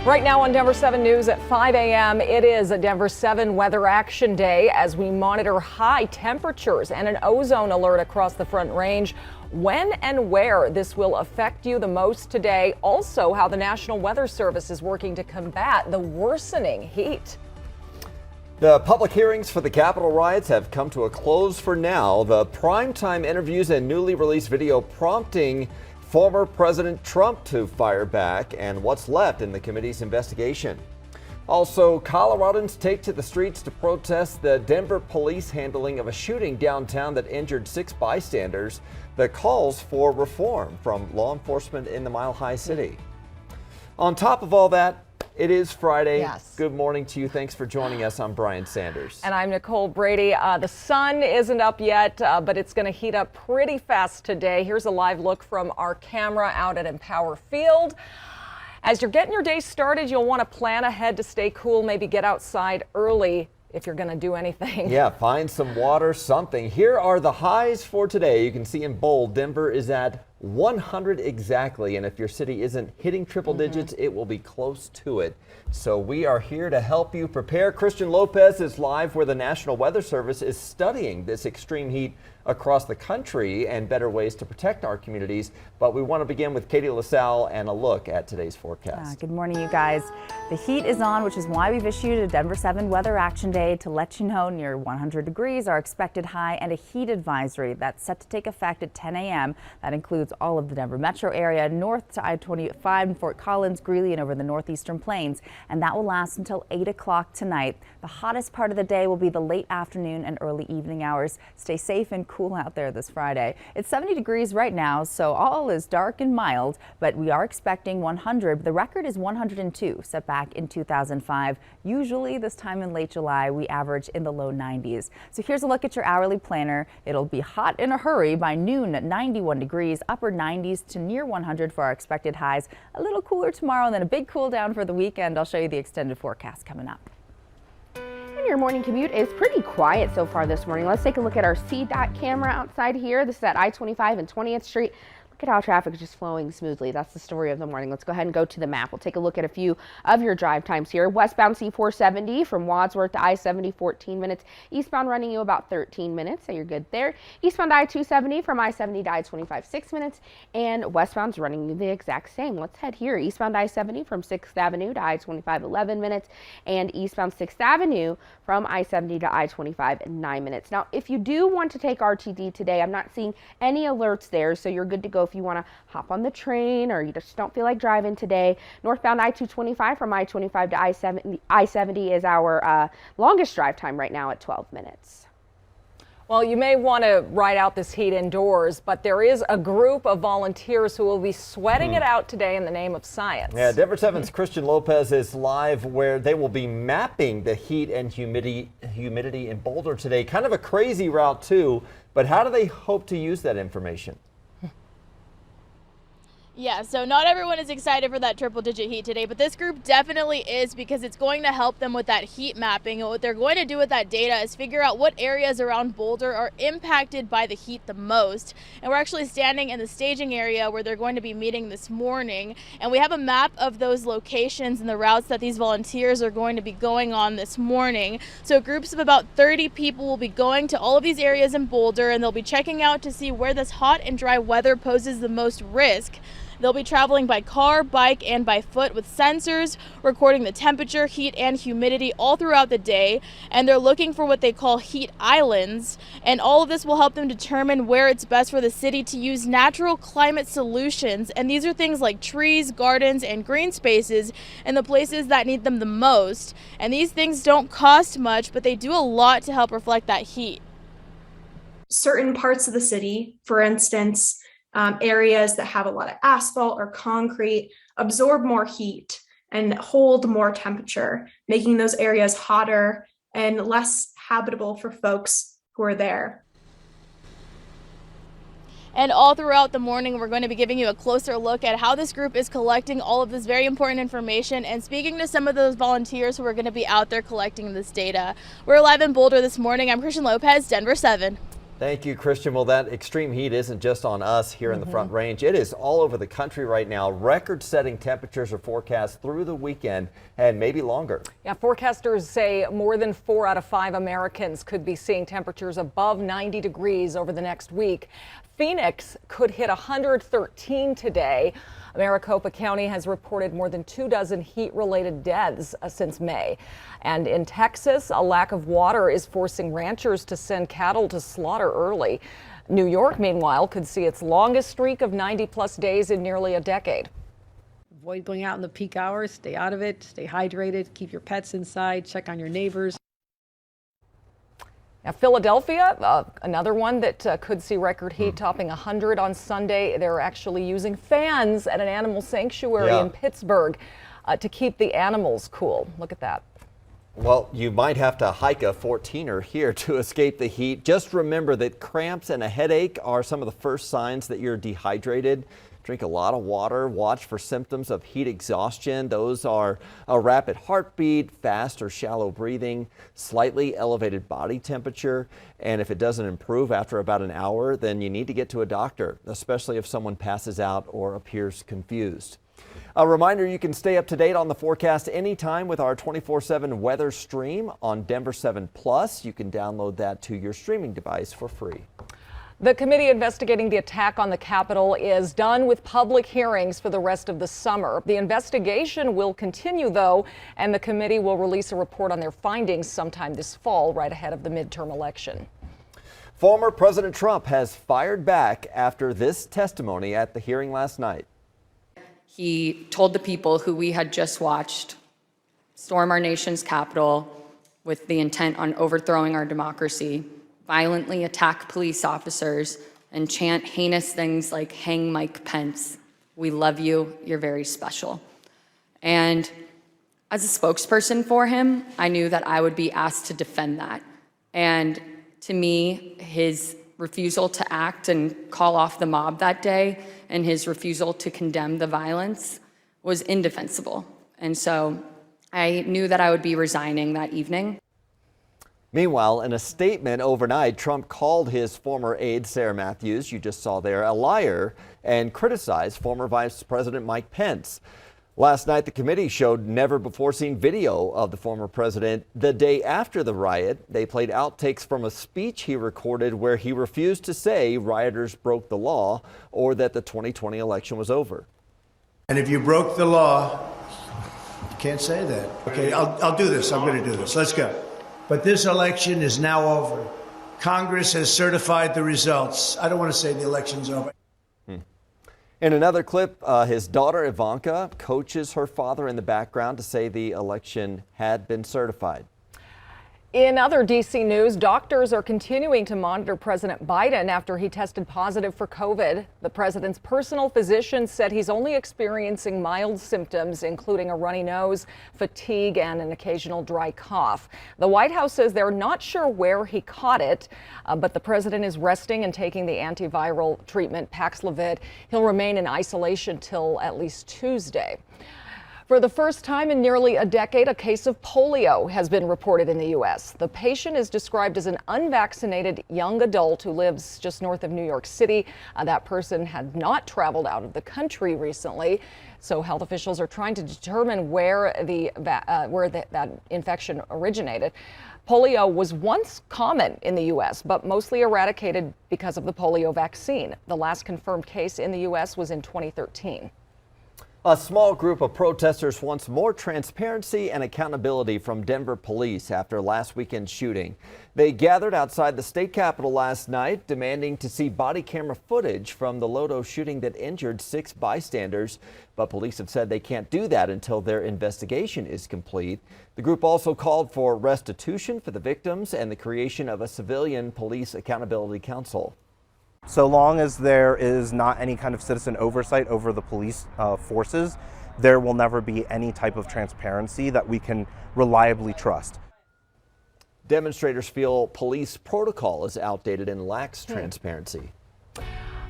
Right now on Denver 7 News at 5 a.m., it is a Denver 7 Weather Action Day as we monitor high temperatures and an ozone alert across the Front Range. When and where this will affect you the most today. Also, how the National Weather Service is working to combat the worsening heat. The public hearings for the Capitol riots have come to a close for now. The primetime interviews and newly released video prompting former President Trump to fire back and what's left in the committee's investigation. Also, Coloradans take to the streets to protest the Denver police handling of a shooting downtown that injured 6 bystanders. The calls for reform from law enforcement in the Mile High City. On top of all that, it is Friday. Yes. Good morning to you. Thanks for joining us. I'm Brian Sanders. And I'm Nicole Brady. The sun isn't up yet, but it's going to heat up pretty fast today. Here's a live look from our camera out at Empower Field. As you're getting your day started, you'll want to plan ahead to stay cool, maybe get outside early if you're going to do anything. Yeah, find some water, something. Here are the highs for today. You can see in bold, Denver is at 100 exactly, and if your city isn't hitting triple digits, it will be close to it. So we are here to help you prepare. Christian Lopez is live where the National Weather Service is studying this extreme heat across the country and better ways to protect our communities. But we want to begin with Katie LaSalle and a look at today's forecast. Good morning, you guys. The heat is on, which is why we've issued a Denver 7 Weather Action Day to let you know near 100 degrees our expected high and a heat advisory that's set to take effect at 10 a.m. That includes all of the Denver metro area, north to I-25 in Fort Collins, Greeley, and over the northeastern plains. And that will last until 8 o'clock tonight. The hottest part of the day will be the late afternoon and early evening hours. Stay safe and cool out there this Friday. It's 70 degrees right now, so all is dark and mild, but we are expecting 100. The record is 102, set back in 2005. Usually this time in late July, we average in the low 90s. So here's a look at your hourly planner. It'll be hot in a hurry by noon at 91 degrees, upper 90s to near 100 for our expected highs. A little cooler tomorrow and then a big cool down for the weekend. I'll show you the extended forecast coming up. Your morning commute is pretty quiet so far this morning. Let's take a look at our CDOT camera outside here. This is at I-25 and 20th Street. Look at how traffic is just flowing smoothly. That's the story of the morning. Let's go ahead and go to the map. We'll take a look at a few of your drive times here. Westbound C470 from Wadsworth to I-70, 14 minutes. Eastbound running you about 13 minutes, so you're good there. Eastbound I-270 from I-70 to I-25, 6 minutes. And westbound's running you the exact same. Let's head here. Eastbound I-70 from 6th Avenue to I-25, 11 minutes. And eastbound 6th Avenue from I-70 to I-25, 9 minutes. Now, if you do want to take RTD today, I'm not seeing any alerts there, so you're good to go if you want to hop on the train or you just don't feel like driving today. Northbound I-225 from I-25 to I-70 is our longest drive time right now at 12 minutes. Well, you may want to ride out this heat indoors, but there is a group of volunteers who will be sweating it out today in the name of science. Yeah, Denver 7's Christian Lopez is live where they will be mapping the heat and humidity in Boulder today. Kind of a crazy route too, but how do they hope to use that information? Yeah, so not everyone is excited for that triple-digit heat today, but this group definitely is because it's going to help them with that heat mapping. And what they're going to do with that data is figure out what areas around Boulder are impacted by the heat the most. And we're actually standing in the staging area where they're going to be meeting this morning. And we have a map of those locations and the routes that these volunteers are going to be going on this morning. So groups of about 30 people will be going to all of these areas in Boulder, and they'll be checking out to see where this hot and dry weather poses the most risk. They'll be traveling by car, bike, and by foot with sensors recording the temperature, heat, and humidity all throughout the day. And they're looking for what they call heat islands. And all of this will help them determine where it's best for the city to use natural climate solutions. And these are things like trees, gardens, and green spaces in the places that need them the most. And these things don't cost much, but they do a lot to help reflect that heat. Certain parts of the city, for instance, areas that have a lot of asphalt or concrete, absorb more heat and hold more temperature, making those areas hotter and less habitable for folks who are there. And all throughout the morning, we're going to be giving you a closer look at how this group is collecting all of this very important information and speaking to some of those volunteers who are going to be out there collecting this data. We're live in Boulder this morning. I'm Christian Lopez, Denver 7. Thank you, Christian. Well, that extreme heat isn't just on us here in the Front Range. It is all over the country right now. Record-setting temperatures are forecast through the weekend and maybe longer. Yeah, forecasters say more than 4 out of 5 Americans could be seeing temperatures above 90 degrees over the next week. Phoenix could hit 113 today. Maricopa County has reported more than 24 heat-related deaths since May. And in Texas, a lack of water is forcing ranchers to send cattle to slaughter early. New York, meanwhile, could see its longest streak of 90-plus days in nearly a decade. Avoid going out in the peak hours, stay out of it, stay hydrated, keep your pets inside, check on your neighbors. Now, Philadelphia, another one that could see record heat topping 100 on Sunday. They're actually using fans at an animal sanctuary in Pittsburgh to keep the animals cool. Look at that. Well, you might have to hike a 14er here to escape the heat. Just remember that cramps and a headache are some of the first signs that you're dehydrated. Drink a lot of water. Watch for symptoms of heat exhaustion. Those are a rapid heartbeat, fast or shallow breathing, slightly elevated body temperature. And if it doesn't improve after about an hour, then you need to get to a doctor, especially if someone passes out or appears confused. A reminder, you can stay up to date on the forecast anytime with our 24/7 weather stream on Denver 7 Plus. You can download that to your streaming device for free. The committee investigating the attack on the Capitol is done with public hearings for the rest of the summer. The investigation will continue, though, and the committee will release a report on their findings sometime this fall, right ahead of the midterm election. Former President Trump has fired back after this testimony at the hearing last night. He told the people who we had just watched storm our nation's Capitol with the intent on overthrowing our democracy, violently attack police officers, and chant heinous things like "Hang Mike Pence. We love you. You're very special." And as a spokesperson for him, I knew that I would be asked to defend that. And to me, his refusal to act and call off the mob that day and his refusal to condemn the violence was indefensible. And so I knew that I would be resigning that evening. Meanwhile, in a statement overnight, Trump called his former aide, Sarah Matthews, you just saw there, a liar, and criticized former Vice President Mike Pence. Last night, the committee showed never-before-seen video of the former president the day after the riot. They played outtakes from a speech he recorded where he refused to say rioters broke the law or that the 2020 election was over. And if you broke the law, you can't say that. Okay, I'll do this. I'm going to do this. Let's go. But this election is now over. Congress has certified the results. I don't want to say the election's over. In another clip, his daughter Ivanka coaches her father in the background to say the election had been certified. In other D.C. news, doctors are continuing to monitor President Biden after he tested positive for COVID. The president's personal physician said he's only experiencing mild symptoms, including a runny nose, fatigue, and an occasional dry cough. The White House says they're not sure where he caught it, but the president is resting and taking the antiviral treatment Paxlovid. He'll remain in isolation till at least Tuesday. For the first time in nearly a decade, a case of polio has been reported in the U.S. The patient is described as an unvaccinated young adult who lives just north of New York City. That person had not traveled out of the country recently, so health officials are trying to determine where that infection originated. Polio was once common in the U.S., but mostly eradicated because of the polio vaccine. The last confirmed case in the U.S. was in 2013. A small group of protesters wants more transparency and accountability from Denver police after last weekend's shooting. They gathered outside the state capitol last night, demanding to see body camera footage from the Lodo shooting that injured 6 bystanders. But police have said they can't do that until their investigation is complete. The group also called for restitution for the victims and the creation of a civilian police accountability council. So long as there is not any kind of citizen oversight over the police forces, there will never be any type of transparency that we can reliably trust. Demonstrators feel police protocol is outdated and lacks transparency.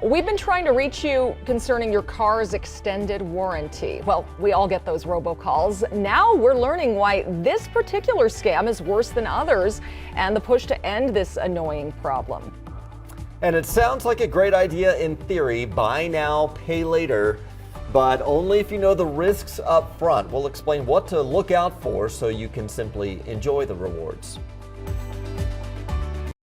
We've been trying to reach you concerning your car's extended warranty. Well, we all get those robocalls. Now we're learning why this particular scam is worse than others and the push to end this annoying problem. And it sounds like a great idea in theory, buy now, pay later, but only if you know the risks up front. We'll explain what to look out for so you can simply enjoy the rewards.